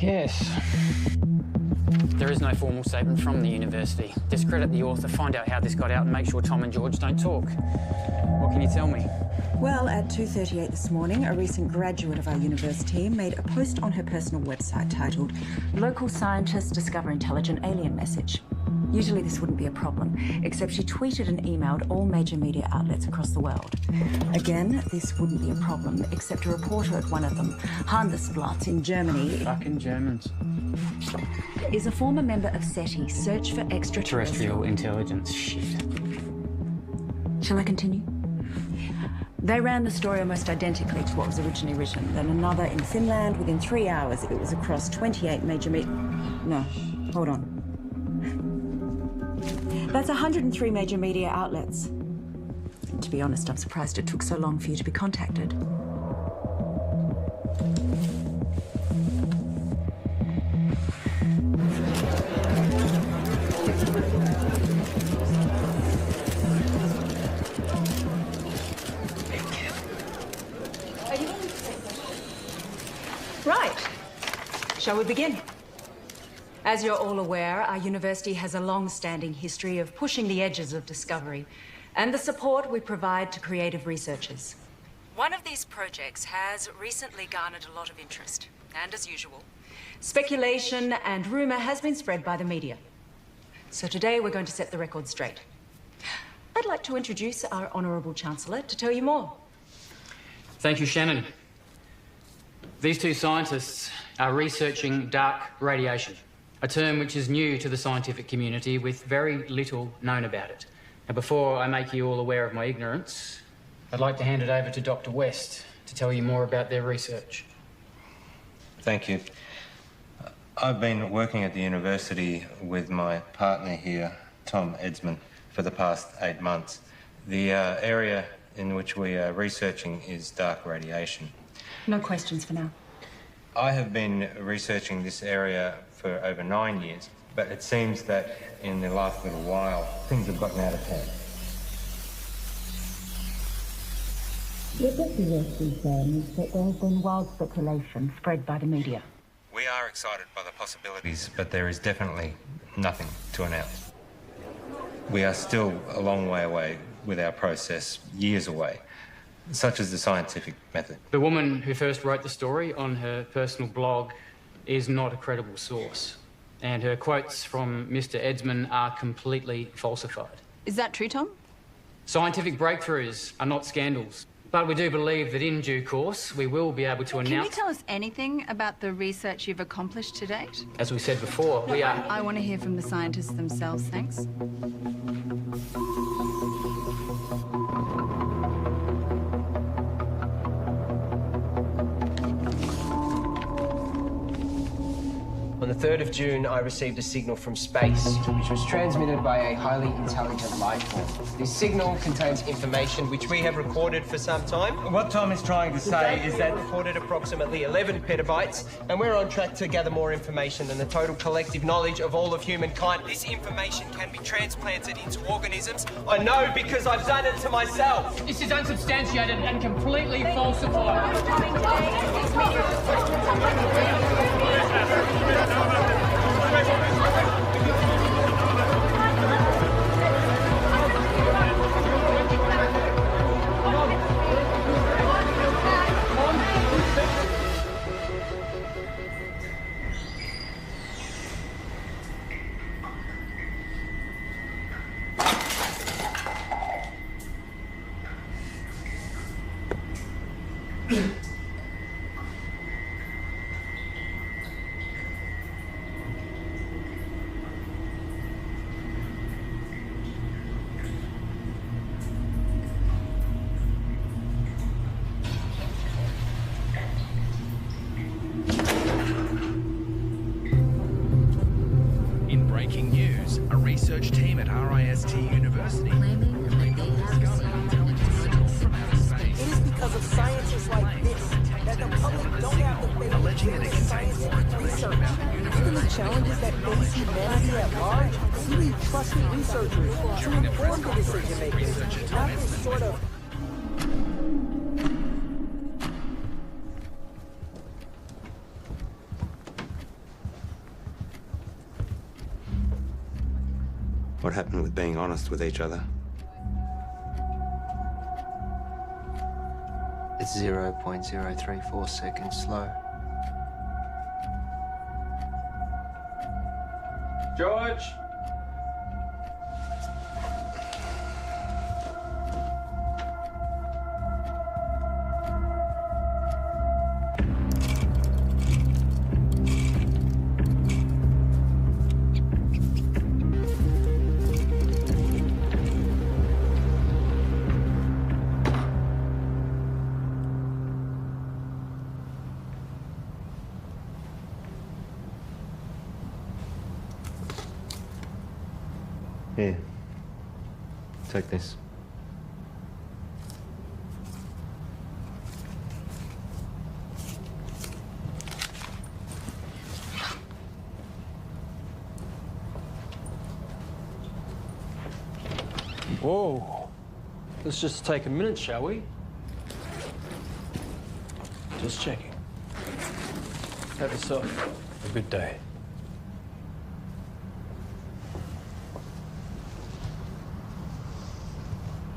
Yes. There is no formal statement from the university. Discredit the author, find out how this got out and make sure Tom and George don't talk. What can you tell me? Well, at 2:38 this morning, a recent graduate of our university made a post on her personal website titled "Local Scientists Discover Intelligent Alien Message." Usually this wouldn't be a problem, except she tweeted and emailed all major media outlets across the world. Again, this wouldn't be a problem, except a reporter at one of them, Handelsblatt in Germany... Fucking Germans. ...is a former member of SETI, Search for Extraterrestrial Intelligence. Shit. Shall I continue? They ran the story almost identically to what was originally written. Then another in Finland within 3 hours. It was across 28 major No, hold on. That's 103 major media outlets. And to be honest, I'm surprised it took so long for you to be contacted. Right. Shall we begin? As you're all aware, our university has a long-standing history of pushing the edges of discovery and the support we provide to creative researchers. One of these projects has recently garnered a lot of interest, and as usual, speculation and rumor has been spread by the media. So today we're going to set the record straight. I'd like to introduce our Honourable Chancellor to tell you more. Thank you, Shannon. These two scientists are researching dark radiation, a term which is new to the scientific community with very little known about it. Now, before I make you all aware of my ignorance, I'd like to hand it over to Dr. West to tell you more about their research. Thank you. I've been working at the university with my partner here, Tom Edsman, for the past 8 months. The area in which we are researching is dark radiation. No questions for now. I have been researching this area for over 9 years, but it seems that in the last little while, things have gotten out of hand. What Dr. West is saying is that there has been wild speculation spread by the media. We are excited by the possibilities, but there is definitely nothing to announce. We are still a long way away with our process, years away, such as the scientific method. The woman who first wrote the story on her personal blog is not a credible source. and her quotes from Mr. Edsman are completely falsified. Is that true, Tom? Scientific breakthroughs are not scandals, but we do believe that in due course we will be able to Can you announce... tell us anything about the research you've accomplished to date? As we said before, we are... I want to hear from the scientists themselves, thanks. On the 3rd of June, I received a signal from space, which was transmitted by a highly intelligent life form. This signal contains information which we have recorded for some time. What Tom is trying to say is that recorded approximately 11 petabytes, and we're on track to gather more information than the total collective knowledge of all of humankind. This information can be transplanted into organisms. I know because I've done it to myself. This is unsubstantiated and completely falsified. In breaking news, a research team at RIST University It is because of scientists like this that the public don't have the faith alleging that it contains scientific research. Given the challenges that face humanity at large, we need trusted researchers to inform the decision makers, not this sort of... What happened with being honest with each other? It's 0.034 seconds slow. George! Here. Take this. Whoa. Let's just take a minute, shall we? Just checking. Have yourself a good day.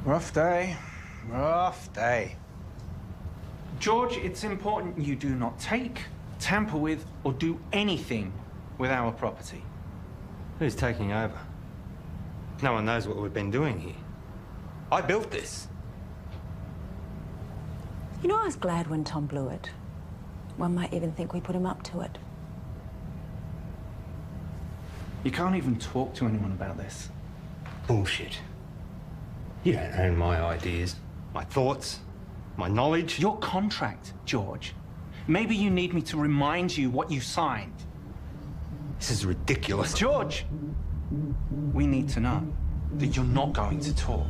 Rough day. Rough day. George, it's important you do not take, tamper with, or do anything with our property. Who's taking over? No one knows what we've been doing here. I built this. You know, I was glad when Tom blew it. One might even think we put him up to it. You can't even talk to anyone about this. Bullshit. You don't own my ideas, my thoughts, my knowledge. Your contract, George. Maybe you need me to remind you what you signed. This is ridiculous. George! We need to know that you're not going to talk.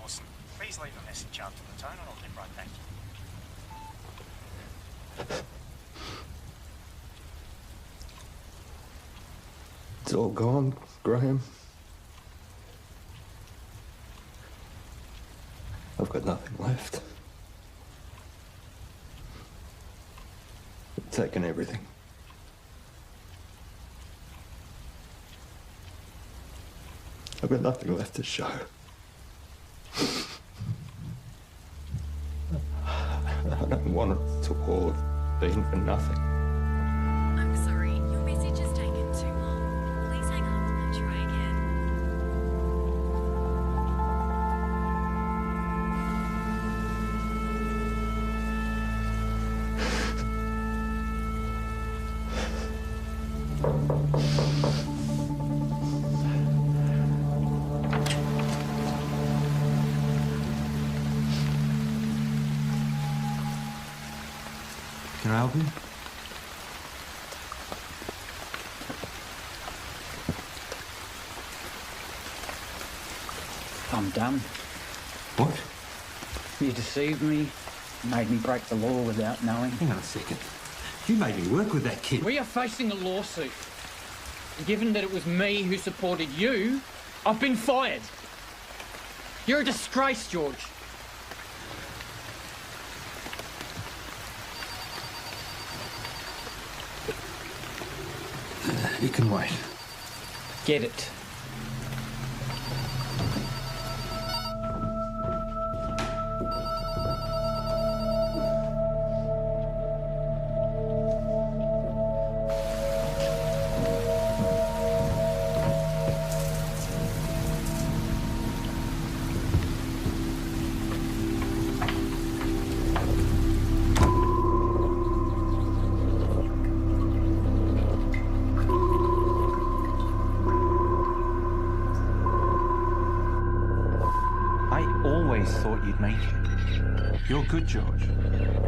Dawson. Please leave a message after the tone and I'll nip right back to you. It's all gone, Graham. I've got nothing left. They've taken everything. I've got nothing left to show. I don't want it to all have been for nothing. I'm sorry, your message has taken too long. Please hang up and try again. Can I help you? I'm done. What? You deceived me, made me break the law without knowing. Hang on a second. You made me work with that kid. We are facing a lawsuit. Given that it was me who supported you, I've been fired. You're a disgrace, George. You can wait. Get it. Thought you'd make it. You're good, George.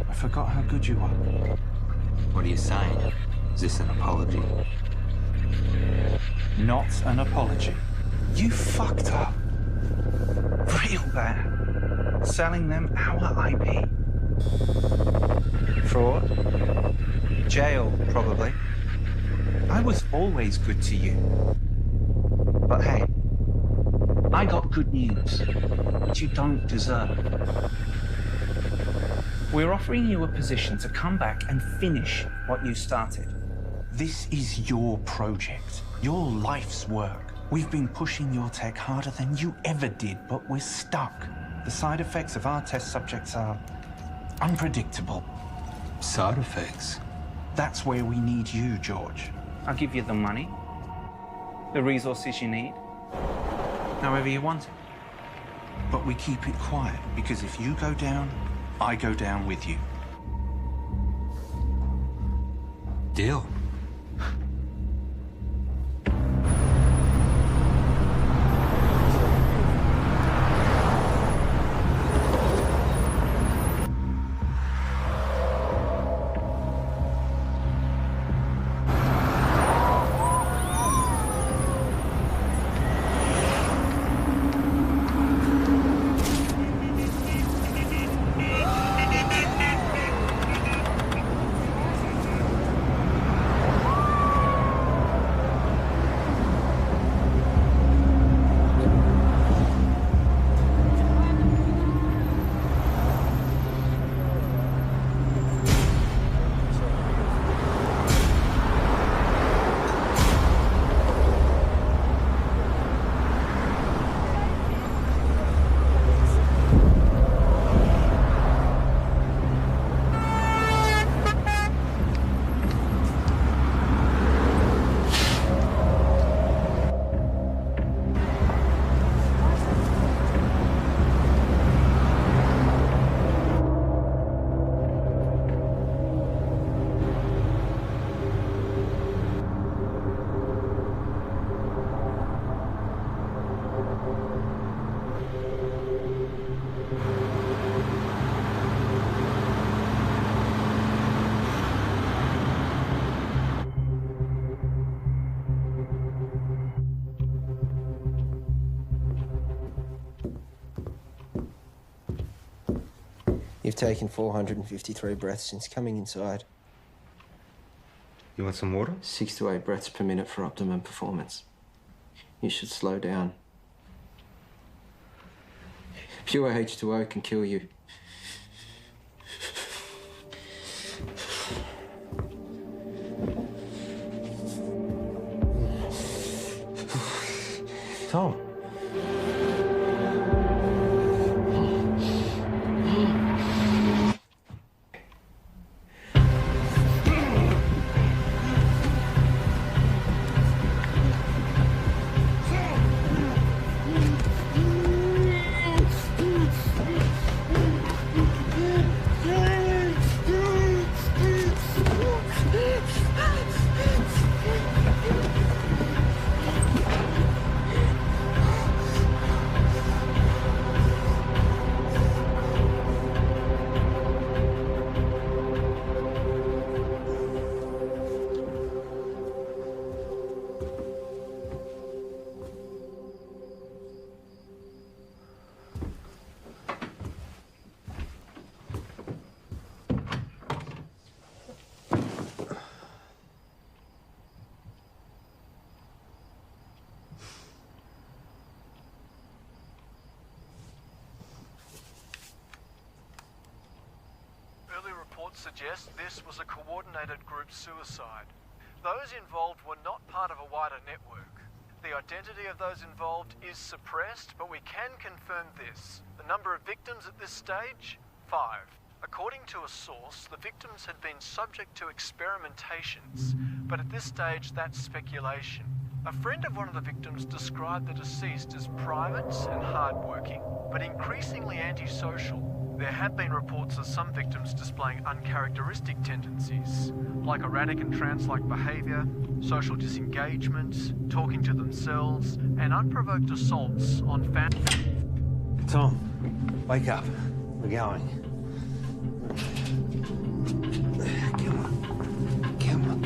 I forgot how good you are. What are you saying? Is this an apology? Not an apology. You fucked up. Real bad. Selling them our IP. Fraud. Jail, probably. I was always good to you. But hey, I got good news, which you don't deserve. We're offering you a position to come back and finish what you started. This is your project, your life's work. We've been pushing your tech harder than you ever did, but we're stuck. The side effects of our test subjects are unpredictable. Side effects? That's where we need you, George. I'll give you the money, the resources you need, however you want it. But we keep it quiet, because if you go down, I go down with you. Deal. You've taken 453 breaths since coming inside. You want some water? 6 to 8 breaths per minute for optimum performance. You should slow down. Pure H2O can kill you. Tom. Suggest this was a coordinated group suicide. Those involved were not part of a wider network. The identity of those involved is suppressed, but we can confirm this. The number of victims at this stage? 5. According to a source, the victims had been subject to experimentations, but at this stage that's speculation. A friend of one of the victims described the deceased as private and hardworking, but increasingly antisocial. There have been reports of some victims displaying uncharacteristic tendencies, like erratic and trance-like behaviour, social disengagement, talking to themselves, and unprovoked assaults on family. Tom, wake up. We're going. Come on. Come on.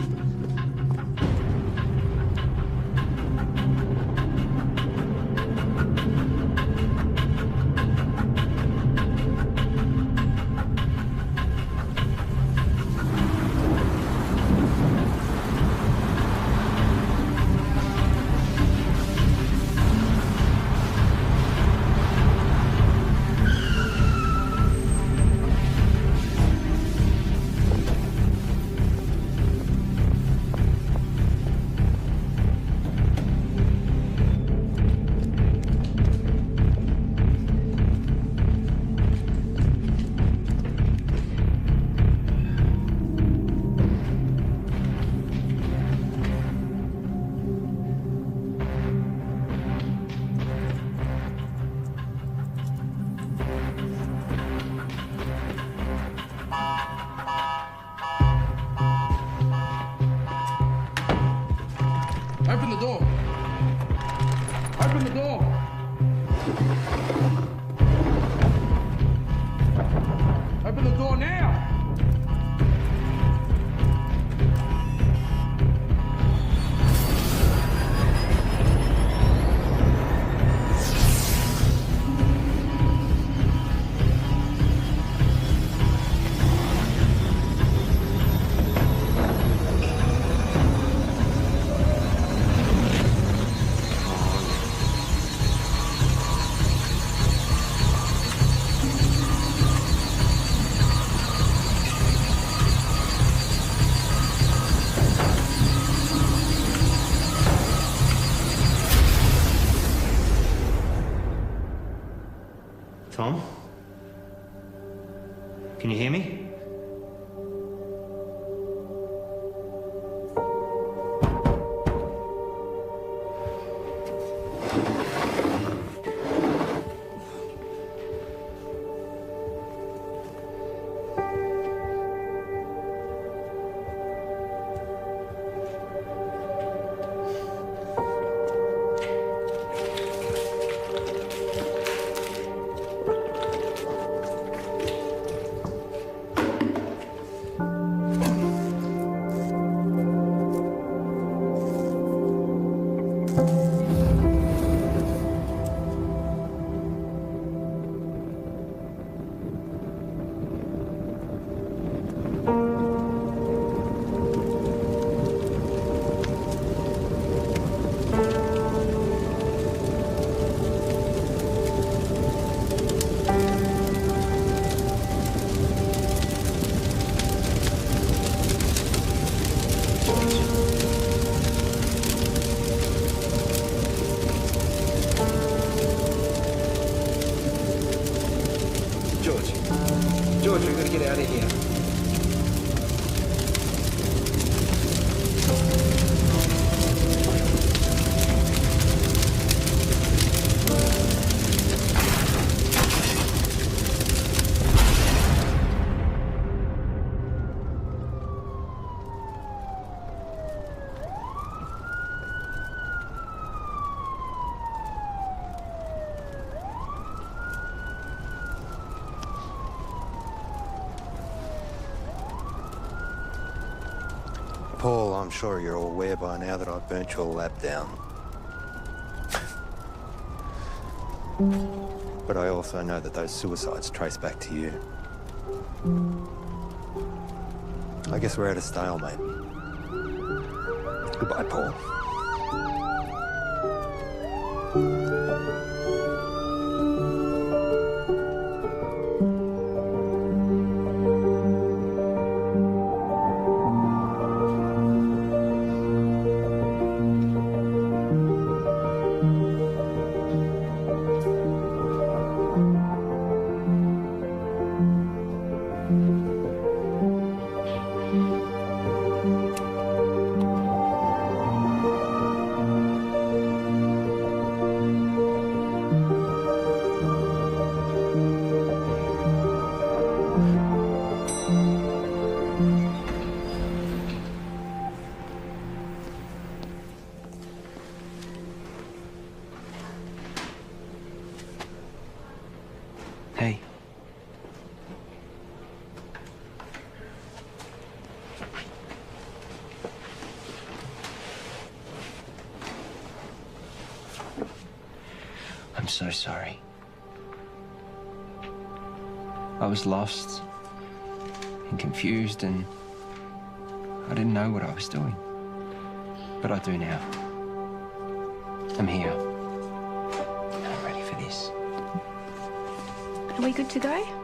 Open the door. Open the door. Open the door now. Tom? Can you hear me? to get out of here. Paul, I'm sure you're all aware by now that I've burnt your lab down. But I also know that those suicides trace back to you. I guess we're at a stalemate. Goodbye, Paul. Hey. I'm so sorry. I was lost and confused, and I didn't know what I was doing. But I do now. I'm here. And I'm ready for this. Are we good to go?